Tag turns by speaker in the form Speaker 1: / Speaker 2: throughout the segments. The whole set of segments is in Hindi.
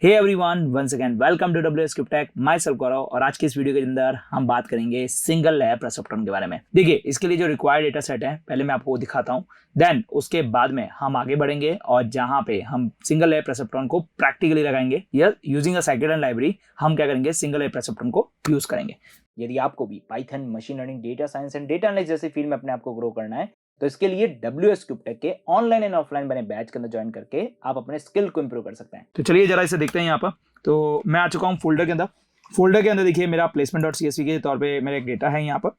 Speaker 1: Hey everyone, once again welcome to WS Tek, myself Gaurav. और आज की इस वीडियो के अंदर हम बात करेंगे सिंगल लेयर प्रेसप्टोन के बारे में। देखिए, इसके लिए जो रिक्वायर्ड डेटा सेट है पहले मैं आपको दिखाता हूँ, देन उसके बाद में हम आगे बढ़ेंगे और जहाँ पे हम सिंगल लेयर प्रेसप्टोन को प्रैक्टिकली लगाएंगे या यूजिंग अ साइकिल लाइब्रेरी हम क्या करेंगे, सिंगल लेयर प्रेसप्टोन को यूज करेंगे। यदि आपको भी Python, machine learning, data science and data analysis जैसी फील्ड में अपने आप को ग्रो करना है तो इसके लिए WS Tek के ऑनलाइन एंड ऑफलाइन बने बैच के अंदर ज्वाइन करके आप अपने स्किल को इंप्रूव कर सकते हैं। तो चलिए जरा इसे देखते हैं। यहाँ पर तो मैं आ चुका हूँ फोल्डर के अंदर। फोल्डर के अंदर देखिए मेरा प्लेसमेंट.csv के तौर पे मेरा एक डेटा है यहाँ पर,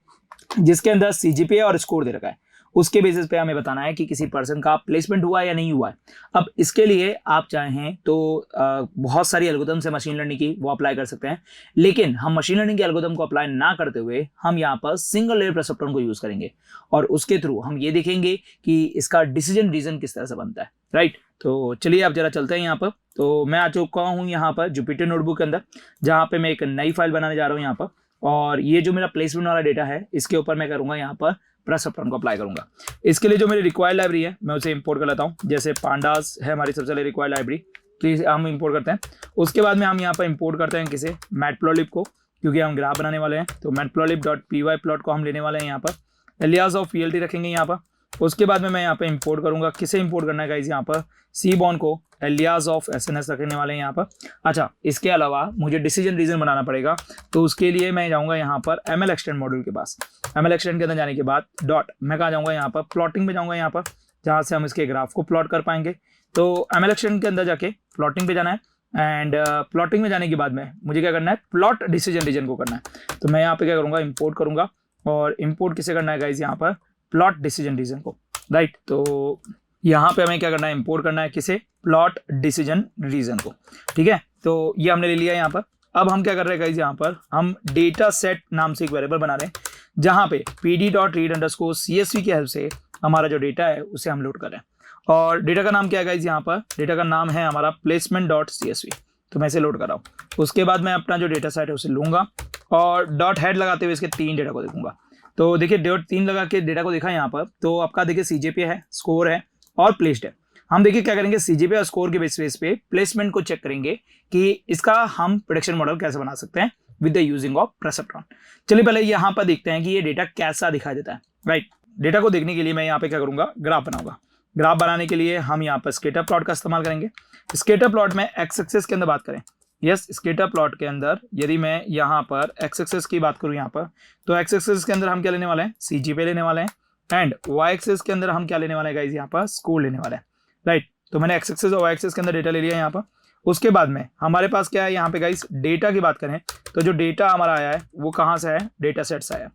Speaker 1: जिसके अंदर CGPA और स्कोर दे रखा है। उसके बेसिस पे हमें बताना है कि किसी पर्सन का प्लेसमेंट हुआ है या नहीं हुआ है। अब इसके लिए आप चाहें तो बहुत सारी एल्गोरिथम्स है मशीन लर्निंग की, वो अप्लाई कर सकते हैं, लेकिन हम मशीन लर्निंग के एल्गोरिथम को अप्लाई ना करते हुए हम यहाँ पर सिंगल लेयर प्रेसप्टोन को यूज करेंगे और उसके थ्रू हम ये देखेंगे कि इसका डिसीजन रीजन किस तरह से बनता है। राइट, तो चलिए आप जरा चलते हैं यहाँ पर। तो मैं आ चुका हूँ यहाँ पर जुपिटर नोटबुक के अंदर, जहाँ पे मैं एक नई फाइल बनाने जा रहा हूँ यहाँ पर। और ये जो मेरा प्लेसमेंट वाला डेटा है इसके ऊपर मैं करूँगा यहाँ पर प्रेसप्टोन को अप्लाई करूंगा। इसके लिए जो मेरी रिक्वायर्ड लाइब्रेरी है मैं उसे इंपोर्ट कर लेता हूँ। जैसे पांडास है हमारी सबसे पहले रिक्वायर्ड लाइब्रेरी, तो इसे हम इंपोर्ट करते हैं। उसके बाद में हम यहाँ पर इंपोर्ट करते हैं किसे, मैटप्लॉटलिब को, क्योंकि हम ग्राफ बनाने वाले हैं। तो मैटप्लॉटलिब.py प्लॉट को हम लेने वाले हैं यहाँ पर। एलियास ऑफ PLT रखेंगे यहाँ पर। उसके बाद में मैं यहाँ पे इंपोर्ट करूंगा, किसे इंपोर्ट करना है गाइस, यहाँ पर सीबॉन को एलियास ऑफ SNS रखने वाले हैं यहाँ पर। अच्छा, इसके अलावा मुझे डिसीजन रीजन बनाना पड़ेगा, तो उसके लिए मैं जाऊँगा यहाँ पर ML एक्सटेंड मॉड्यूल के पास। ML एक्सटेंड के अंदर जाने के बाद डॉट मैं कहाँ जाऊँगा, यहाँ पर प्लॉटिंग में जाऊँगा यहाँ पर, जहाँ से हम इसके ग्राफ को प्लॉट कर पाएंगे। तो ML एक्सटेंड के अंदर जाके प्लॉटिंग पे जाना है एंड प्लॉटिंग में जाने के बाद में मुझे क्या करना है, प्लॉट डिसीजन रीजन को करना है। तो मैं यहाँ पे क्या करूँगा, इंपोर्ट करूँगा और इंपोर्ट किसे करना है गाइज, यहाँ पर प्लॉट डिसीजन रीजन को। राइट, तो यहाँ पे हमें क्या करना है, इंपोर्ट करना है किसे, प्लॉट डिसीजन रीजन को। ठीक है, तो ये हमने ले लिया यहाँ पर। अब हम क्या कर रहे हैं गाइज, यहाँ पर हम डेटा सेट नाम से एक वेरिएबल बना रहे हैं, जहाँ पे pd.read_csv की हेल्प से हमारा जो डेटा है उसे हम लोड कर रहे हैं। और डेटा का नाम क्या है गाइज, यहाँ पर डेटा का नाम है हमारा placement.csv। तो मैं इसे लोड कर रहा हूँ। उसके बाद मैं अपना जो डेटा सेट है उसे लूंगा और डॉट हेड लगाते हुए इसके 3 डेटा को देखूंगा। तो देखिए डॉट 3 लगा के डेटा को देखा यहाँ पर, तो आपका देखिए CGPA है, स्कोर है और प्लेस्ड है। हम देखिए क्या करेंगे, CGPA और स्कोर के बेस पे प्लेसमेंट को चेक करेंगे कि इसका हम प्रेडिक्शन मॉडल कैसे बना सकते हैं विद द यूजिंग ऑफ प्रेसप्टोन। चलिए पहले यहाँ पर देखते हैं कि ये डेटा कैसा दिखाई देता है। राइट, डेटा को देखने के लिए मैं यहाँ पे क्या करूंगा, ग्राफ बनाऊंगा। ग्राफ बनाने के लिए हम यहाँ पर स्केटर प्लॉट का इस्तेमाल करेंगे। स्केटर प्लॉट में एक्स एक्सिस के अंदर बात करें, यस, स्केटर प्लॉट के अंदर यदि मैं यहाँ पर एक्स एक्सिस की बात करूँ यहाँ पर, तो एक्स एक्सिस के अंदर हम क्या लेने वाले हैं, CGPA लेने वाले हैं एंड वाई एक्सिस के अंदर हम क्या लेने वाले हैं गाइस, यहाँ पर स्कोर लेने वाले हैं। राइट, तो मैंने एक्स एक्सिस और वाई एक्सिस के अंदर डेटा ले लिया यहाँ पर। उसके बाद में हमारे पास क्या है यहाँ पे गाइस, डेटा की बात करें तो जो डेटा हमारा आया है वो कहाँ से आया, डेटा सेट से आया।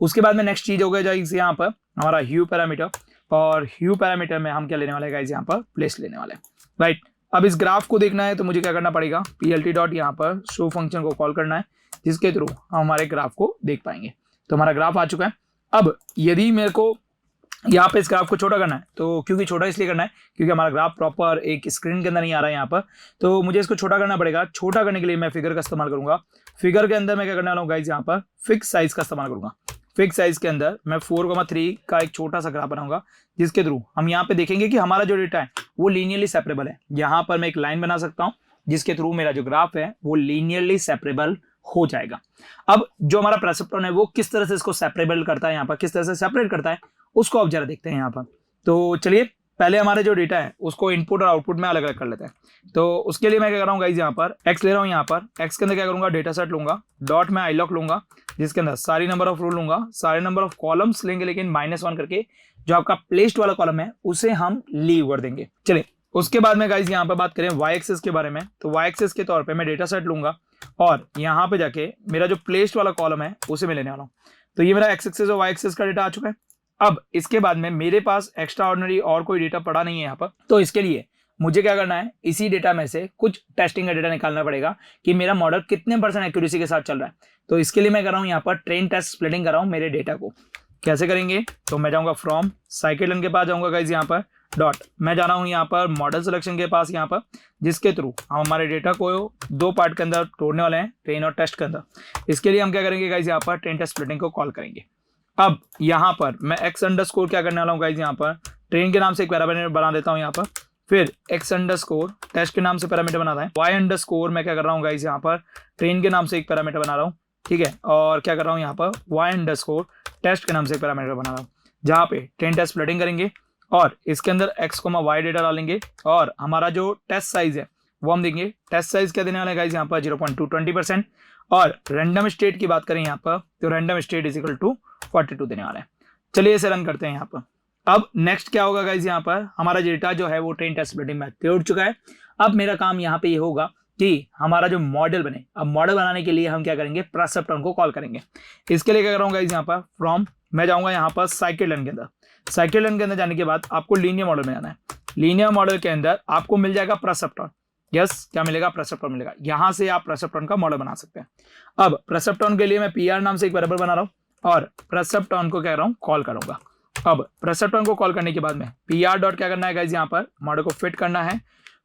Speaker 1: उसके बाद में नेक्स्ट चीज हो गया जाएगी यहाँ पर हमारा ह्यू पैरामीटर, और ह्यू पैरामीटर में हम क्या लेने वाले हैं गाइस, यहाँ पर प्लेस लेने वाले हैं। राइट, अब इस ग्राफ को देखना है तो मुझे क्या करना पड़ेगा, PLT डॉट यहाँ पर शो फंक्शन को कॉल करना है, जिसके थ्रू हम हमारे ग्राफ को देख पाएंगे। तो हमारा ग्राफ आ चुका है। अब यदि मेरे को यहाँ पे इस ग्राफ को छोटा करना है, तो क्योंकि छोटा इसलिए करना है क्योंकि हमारा ग्राफ प्रॉपर एक स्क्रीन के अंदर नहीं आ रहा है यहाँ पर, तो मुझे इसको छोटा करना पड़ेगा। छोटा करने के लिए मैं फिगर का इस्तेमाल करूंगा। फिगर के अंदर मैं क्या करने वाला हूँ गाइज, यहाँ पर फिक्स साइज का इस्तेमाल करूंगा। फिक्स साइज के अंदर मैं 4,3 का एक छोटा सा ग्राफ बनाऊंगा, जिसके थ्रू हम यहाँ पे देखेंगे कि हमारा जो डेटा है वो लीनियरली सेपरेबल है। यहाँ पर मैं एक लाइन बना सकता हूँ जिसके थ्रू मेरा जो ग्राफ है वो लीनियरली सेपरेबल हो जाएगा। अब जो हमारा प्रेसप्टोन है वो किस तरह से इसको सेपरेबल करता है, यहाँ पर किस तरह से सेपरेट करता है, उसको आप जरा देखते हैं यहाँ पर। तो चलिए पहले हमारे जो डेटा है उसको इनपुट और आउटपुट में अलग अलग कर लेते हैं। तो उसके लिए मैं क्या कर रहा हूँ गाइज, यहाँ पर एक्स ले रहा हूँ। यहाँ पर एक्स के अंदर क्या करूंगा, डेटा सेट लूंगा, डॉट में आईलॉक लूंगा, जिसके अंदर सारी नंबर ऑफ रो लूंगा, सारे नंबर ऑफ कॉलम्स लेंगे, लेकिन -1 करके जो आपका प्लेस्ड वाला कॉलम है उसे हम लीव कर देंगे। चलिए उसके बाद में गाइज यहाँ पर बात करें वाई एक्सिस के बारे में, तो वाई एक्सिस के तौर पर मैं डेटा सेट लूंगा और यहाँ पे जाके मेरा जो प्लेस्ड वाला कॉलम है उसे मैं लेने वाला हूँ। तो ये मेरा एक्स एक्सिस और वाई एक्सिस का डेटा आ चुका है। अब इसके बाद में मेरे पास एक्स्ट्रा ऑर्डिनरी और कोई डेटा पड़ा नहीं है यहाँ पर, तो इसके लिए मुझे क्या करना है, इसी डेटा में से कुछ टेस्टिंग का डेटा निकालना पड़ेगा कि मेरा मॉडल कितने % एक्यूरेसी के साथ चल रहा है। तो इसके लिए मैं कर रहा हूँ यहाँ पर ट्रेन टेस्ट स्प्लिटिंग कर रहा हूँ मेरे डेटा को। कैसे करेंगे, तो मैं जाऊँगा फ्रॉम साइकिलन के पास जाऊँगा गाइज, यहाँ पर डॉट मैं जा रहा हूँ यहाँ पर मॉडल सिलेक्शन के पास यहाँ पर, जिसके थ्रू हम हमारे डेटा को 2 पार्ट के अंदर तोड़ने वाले हैं, ट्रेन और टेस्ट के अंदर। इसके लिए हम क्या करेंगे गाइज, यहाँ पर ट्रेन टेस्ट स्प्लिटिंग को कॉल करेंगे। अब यहाँ पर मैं x अंडरस्कोर क्या करने वाला हूँ गाइज, यहाँ पर ट्रेन के नाम से एक वेरिएबल बना देता हूँ यहाँ पर, फिर x अंडरस्कोर टेस्ट के नाम से पैरामीटर बनाना है, y अंडरस्कोर मैं क्या कर रहा हूँ गाइस यहाँ पर ट्रेन के नाम से एक पैरामीटर बना रहा हूँ, ठीक है, और क्या कर रहा हूँ यहाँ पर y अंडरस्कोर टेस्ट के नाम से एक पैरामीटर बना रहा हूँ, जहाँ पे ट्रेन टेस्ट प्लॉटिंग करेंगे और इसके अंदर x, y डेटा डालेंगे और हमारा जो टेस्ट साइज है वो हम देंगे। टेस्ट साइज क्या देने वाला है गाइस यहाँ पर 0.2 20%, और रैंडम स्टेट की बात करें यहाँ पर तो random state is equal to 42 देने वाला है। चलिए इसे रन करते हैं यहाँ पर। अब नेक्स्ट क्या होगा गाइस, यहाँ पर हमारा डेटा जो है वो ट्रेन टेस्ट प्लॉटिंग में तोड़ चुका है। अब मेरा काम यहाँ पे ये होगा कि हमारा जो मॉडल बने, अब मॉडल बनाने के लिए हम क्या करेंगे, परसेप्ट्रॉन को कॉल करेंगे। इसके लिए क्या कर रहा हूँ गाइस यहाँ पर फ्रॉम, मैं जाऊंगा यहाँ पर साइकिल-लेन के अंदर। साइकिल-लेन के अंदर जाने के बाद आपको लीनियर मॉडल में जाना है। लीनियर मॉडल के अंदर आपको मिल जाएगा परसेप्ट्रॉन। यस, क्या मिलेगा, परसेप्ट्रॉन मिलेगा। यहाँ से आप परसेप्ट्रॉन का मॉडल बना सकते हैं। अब परसेप्ट्रॉन के लिए मैं PR नाम से एक वेरिएबल बना रहा हूँ और परसेप्ट्रॉन को कह रहा हूँ कॉल करूंगा। अब परसेप्ट्रॉन को कॉल करने के बाद में PR डॉट क्या करना है गाइस, यहाँ पर मॉडल को फिट करना है।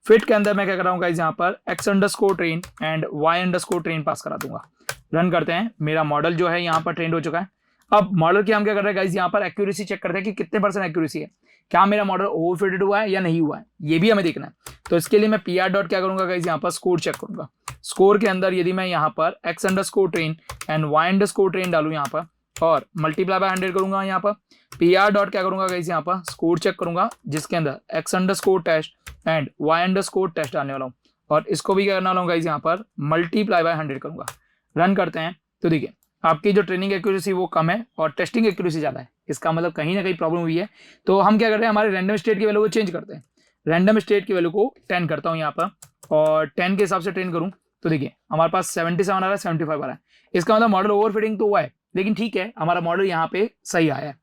Speaker 1: फिट के अंदर मैं क्या कर रहा हूँ गाइस, यहाँ पर x underscore train and y underscore train pass करा दूंगा। रन करते हैं। मेरा मॉडल जो है यहाँ पर ट्रेंड हो चुका है। अब मॉडल की हम क्या कर रहे हैं गाइस, यहाँ पर एक्यूरेसी चेक करते हैं कि कितने % एक्यूरेसी है, क्या मेरा मॉडल ओवरफिटेड हुआ है या नहीं हुआ है, ये भी हमें देखना है। तो इसके लिए मैं PR डॉट क्या करूंगा गाइस, यहाँ पर स्कोर चेक करूंगा। स्कोर के अंदर यदि मैं यहाँ पर x underscore train and y underscore train डालूं यहाँ पर और मल्टीप्लाई बाय 100 करूंगा, यहाँ पर PR डॉट क्या करूंगा गाइस, यहाँ पर स्कोर चेक करूंगा जिसके अंदर x underscore test and y underscore test डालने वाला हूँ और इसको भी क्या करने वाला हूँ गाइस, यहाँ पर मल्टीप्लाई बाय 100 करूंगा। रन करते हैं तो देखिए आपकी जो ट्रेनिंग एक्यूरेसी वो कम है और टेस्टिंग एक्यूरेसी ज़्यादा है। इसका मतलब कहीं ना कहीं प्रॉब्लम हुई है। तो हम क्या कर रहे हैं, हमारे रैंडम स्टेट की वैल्यू को चेंज करते हैं। रैंडम स्टेट की वैल्यू को 10 करता हूँ यहाँ पर और 10 के हिसाब से ट्रेन करूँ तो देखिए हमारे पास 77 आ रहा है, 75 आ रहा है। इसका मतलब मॉडल ओवरफिटिंग तो हुआ है, लेकिन ठीक है हमारा मॉडल यहाँ पे सही आया है।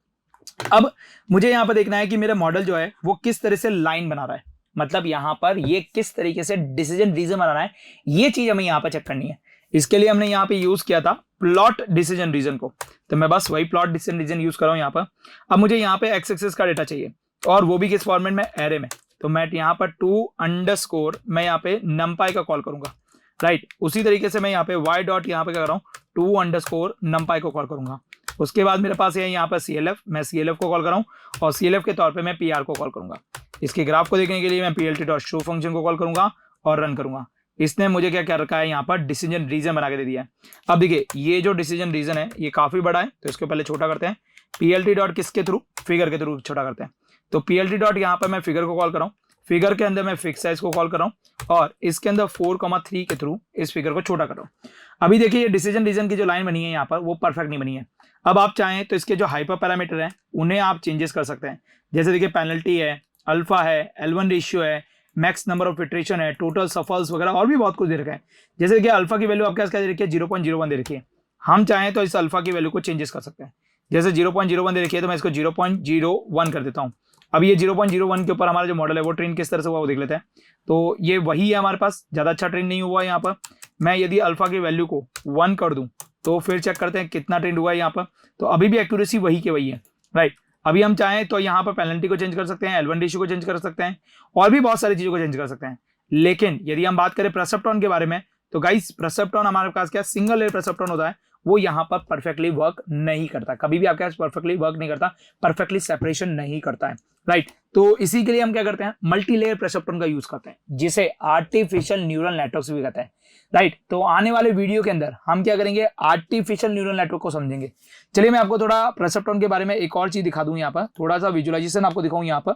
Speaker 1: अब मुझे यहाँ पर देखना है कि मेरा मॉडल जो है वो किस तरह से लाइन बना रहा है, मतलब यहाँ पर ये किस तरीके से डिसीजन रीजन बना रहा है, ये चीज हमें यहाँ पर चेक करनी है। इसके लिए हमने यहाँ पे यूज किया था प्लॉट डिसीजन रीजन को, तो मैं बस वही प्लॉट डिसीजन रीजन यूज कर रहा हूँ यहाँ पर। अब मुझे यहाँ पे x एक्सिस का डेटा चाहिए और वो भी किस फॉर्मेट में, एरे में। तो मैं यहाँ पर 2 अंडरस्कोर मैं यहाँ पे numpy का कॉल करूंगा, राइट। उसी तरीके से मैं यहाँ पे y डॉट यहाँ पे क्या कर रहा हूँ 2 अंडरस्कोर numpy को कॉल करूंगा। उसके बाद मेरे पास है यहाँ पर CLF, मैं CLF को कॉल कर रहा हूँ और CLF के तौर पर मैं PR को कॉल करूंगा। इसके ग्राफ को देखने के लिए मैं plt.show फंक्शन को कॉल करूंगा और रन करूंगा। इसने मुझे क्या क्या रखा है, यहाँ पर डिसीजन रीजन बना के दे दिया है। अब देखिए ये जो डिसीजन रीजन है ये काफी बड़ा है, तो इसको पहले छोटा करते हैं। PLT डॉट किसके थ्रू, फिगर के थ्रू छोटा करते हैं। तो PLT डॉट यहाँ पर मैं फिगर को कॉल कर रहा हूँ, फिगर के अंदर मैं फिक्स साइज को कॉल कर रहा हूँ और इसके अंदर 4,3 के थ्रू इस फिगर को छोटा कर रहा हूँ। अभी देखिए ये डिसीजन रीजन की जो लाइन बनी है यहाँ पर वो परफेक्ट नहीं बनी है। अब आप चाहें तो इसके जो हाइपर पैरामीटर है उन्हें आप चेंजेस कर सकते हैं। जैसे देखिए पेनल्टी है, अल्फा है, L1 रेशियो है, मैक्स नंबर ऑफ इटरेशन है, टोटल सफल्स वगैरह और भी बहुत कुछ दे रखा है। जैसे कि अल्फा की वैल्यू आपके पास क्या दे रखी है, 0.01 दे रखी है। हम चाहें तो इस अल्फा की वैल्यू को चेंजेस कर सकते हैं। जैसे 0.01 दे रखी है तो मैं इसको 0.01 कर देता हूँ। अब ये 0.01 के ऊपर हमारा जो मॉडल है वो ट्रेन किस तरह से हुआ वो देख लेते हैं। तो ये वही है हमारे पास, ज़्यादा अच्छा ट्रेन नहीं हुआ है यहाँ पर। मैं यदि अल्फा की वैल्यू को 1 कर दूँ तो फिर चेक करते हैं कितना ट्रेंड हुआ है यहाँ पर। तो अभी भी एक्यूरेसी वही के वही है, राइट। अभी हम चाहें तो यहाँ पर पेनल्टी को चेंज कर सकते हैं, L1 रेशियो को चेंज कर सकते हैं और भी बहुत सारी चीज़ों को चेंज कर सकते हैं। लेकिन यदि हम बात करें परसेप्ट्रॉन के बारे में तो गाइस परसेप्ट्रॉन हमारे पास क्या सिंगल लेयर परसेप्ट्रॉन होता है, वो यहाँ पर परफेक्टली वर्क नहीं करता। कभी भी आपके पास परफेक्टली वर्क नहीं करता, परफेक्टली सेपरेशन नहीं करता है, राइट। तो इसी के लिए हम क्या करते हैं, मल्टी लेयर परसेप्ट्रॉन का यूज करते हैं, जिसे आर्टिफिशियल न्यूरल नेटवर्क भी कहते हैं, राइट। तो आने वाले वीडियो के अंदर हम क्या करेंगे, आर्टिफिशियल न्यूरल नेटवर्क को समझेंगे। चलिए मैं आपको थोड़ा परसेप्ट्रॉन के बारे में एक और चीज दिखा दूं, यहाँ पर थोड़ा सा विजुअलाइजेशन आपको दिखाऊं यहाँ पर।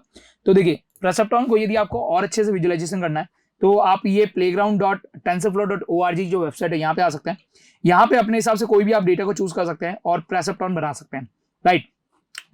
Speaker 1: तो देखिए परसेप्ट्रॉन को यदि आपको और अच्छे से विजुअलाइजेशन करना है तो आप ये playground.tensorflow.org जो वेबसाइट है यहाँ पे आ सकते हैं। यहाँ पे अपने हिसाब से कोई भी आप डेटा को चूज कर सकते हैं और परसेप्ट्रॉन बना सकते हैं, राइट।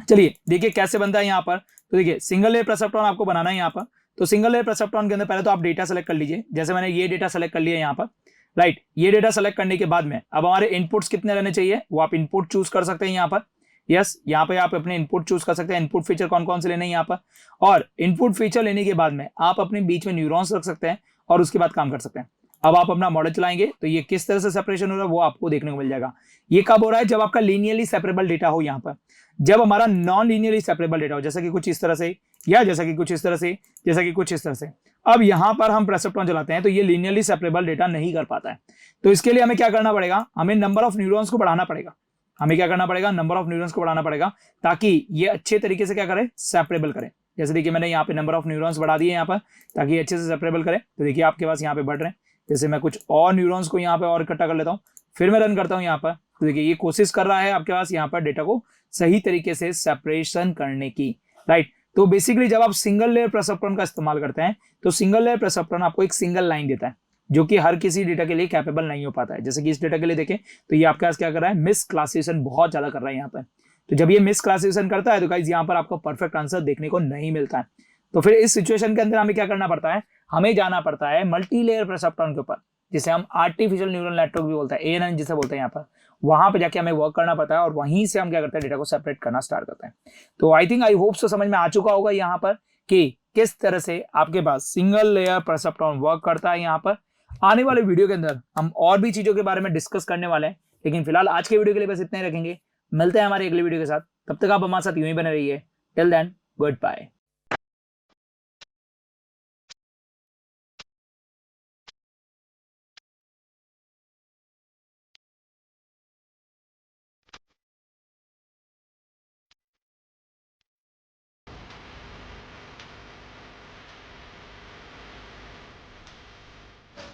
Speaker 1: चलिए देखिए कैसे बनता है यहाँ पर। तो देखिए सिंगल लेयर परसेप्ट्रॉन आपको बनाना है यहाँ पर। तो सिंगल लेयर परसेप्ट्रॉन के अंदर पहले तो आप डेटा सेलेक्ट कर लीजिए। जैसे मैंने ये डेटा सेलेक्ट कर लिया यहाँ पर, राइट। ये डेटा सेलेक्ट करने के बाद में अब हमारे इनपुट्स कितने रहने चाहिए वो आप इनपुट चूज कर सकते हैं यहाँ पर। यस, यहाँ पे आप अपने इनपुट चूज कर सकते हैं, इनपुट फीचर कौन कौन से लेने हैं यहाँ पर। और इनपुट फीचर लेने के बाद में आप अपने बीच में न्यूरॉन्स रख सकते हैं और उसके बाद काम कर सकते हैं। अब आप अपना मॉडल चलाएंगे तो ये किस तरह से सेपरेशन हो रहा है वो आपको देखने को मिल जाएगा। ये कब हो रहा है, जब आपका लीनियरली सेपरेबल डेटा हो। यहाँ पर जब हमारा नॉन लीनियरली सेपरेबल डेटा हो, जैसा कि कुछ इस तरह से या जैसा कि कुछ इस तरह से, जैसा कि कुछ इस तरह से। अब यहाँ पर हम परसेप्ट्रॉन चलाते हैं तो ये लीनियरली सेपरेबल डेटा नहीं कर पाता है। तो इसके लिए हमें क्या करना पड़ेगा, हमें नंबर ऑफ न्यूरॉन्स को बढ़ाना पड़ेगा। हमें क्या करना पड़ेगा, नंबर ऑफ न्यूरॉन्स को बढ़ाना पड़ेगा ताकि ये अच्छे तरीके से क्या करे, सेपरेबल करे। जैसे देखिए मैंने यहाँ पे नंबर ऑफ न्यूरॉन्स बढ़ा दिए यहाँ पर ताकि अच्छे से सेपरेबल करें। तो देखिए आपके पास यहाँ पे बढ़ रहे हैं। जैसे मैं कुछ और न्यूरॉन्स को यहाँ पे और इकट्ठा कर लेता हूँ, फिर मैं रन करता हूँ यहाँ पर। तो देखिए ये कोशिश कर रहा है आपके पास यहाँ पर डेटा को सही तरीके से सेपरेशन करने की, राइट। तो बेसिकली जब आप सिंगल लेयर परसेप्ट्रॉन का इस्तेमाल करते हैं तो सिंगल लेयर परसेप्ट्रॉन आपको एक सिंगल लाइन देता है जो कि हर किसी डेटा के लिए कैपेबल नहीं हो पाता है। जैसे कि इस डेटा के लिए देखें तो ये आपके पास क्या कर रहा है, मिस क्लासिफिकेशन बहुत ज्यादा कर रहा है यहाँ पर। तो जब ये मिस क्लासिफिकेशन करता है तो गाइस यहाँ पर आपको परफेक्ट आंसर देखने को नहीं मिलता है। तो फिर इस सिचुएशन के अंदर हमें क्या करना पड़ता है, हमें जाना पड़ता है मल्टी लेयर परसेप्ट्रॉन के ऊपर, जिसे हम आर्टिफिशियल न्यूरल नेटवर्क भी बोलते हैं, ANN जिसे बोलते हैं यहाँ पर। वहां पे जाके हमें वर्क करना पड़ता है और वहीं से हम क्या करते हैं, डेटा को सेपरेट करना स्टार्ट करते हैं। तो I think I hope so समझ में आ चुका होगा यहाँ पर कि किस तरह से आपके पास सिंगल लेयर परसेप्ट्रॉन वर्क करता है। यहाँ पर आने वाले वीडियो के अंदर हम और भी चीजों के बारे में डिस्कस करने वाले हैं, लेकिन फिलहाल आज के वीडियो के लिए बस इतना ही रखेंगे। मिलते हैं हमारे अगले वीडियो के साथ, तब तक आप हमारे साथ यूं ही बने रहिए। Till then, good bye.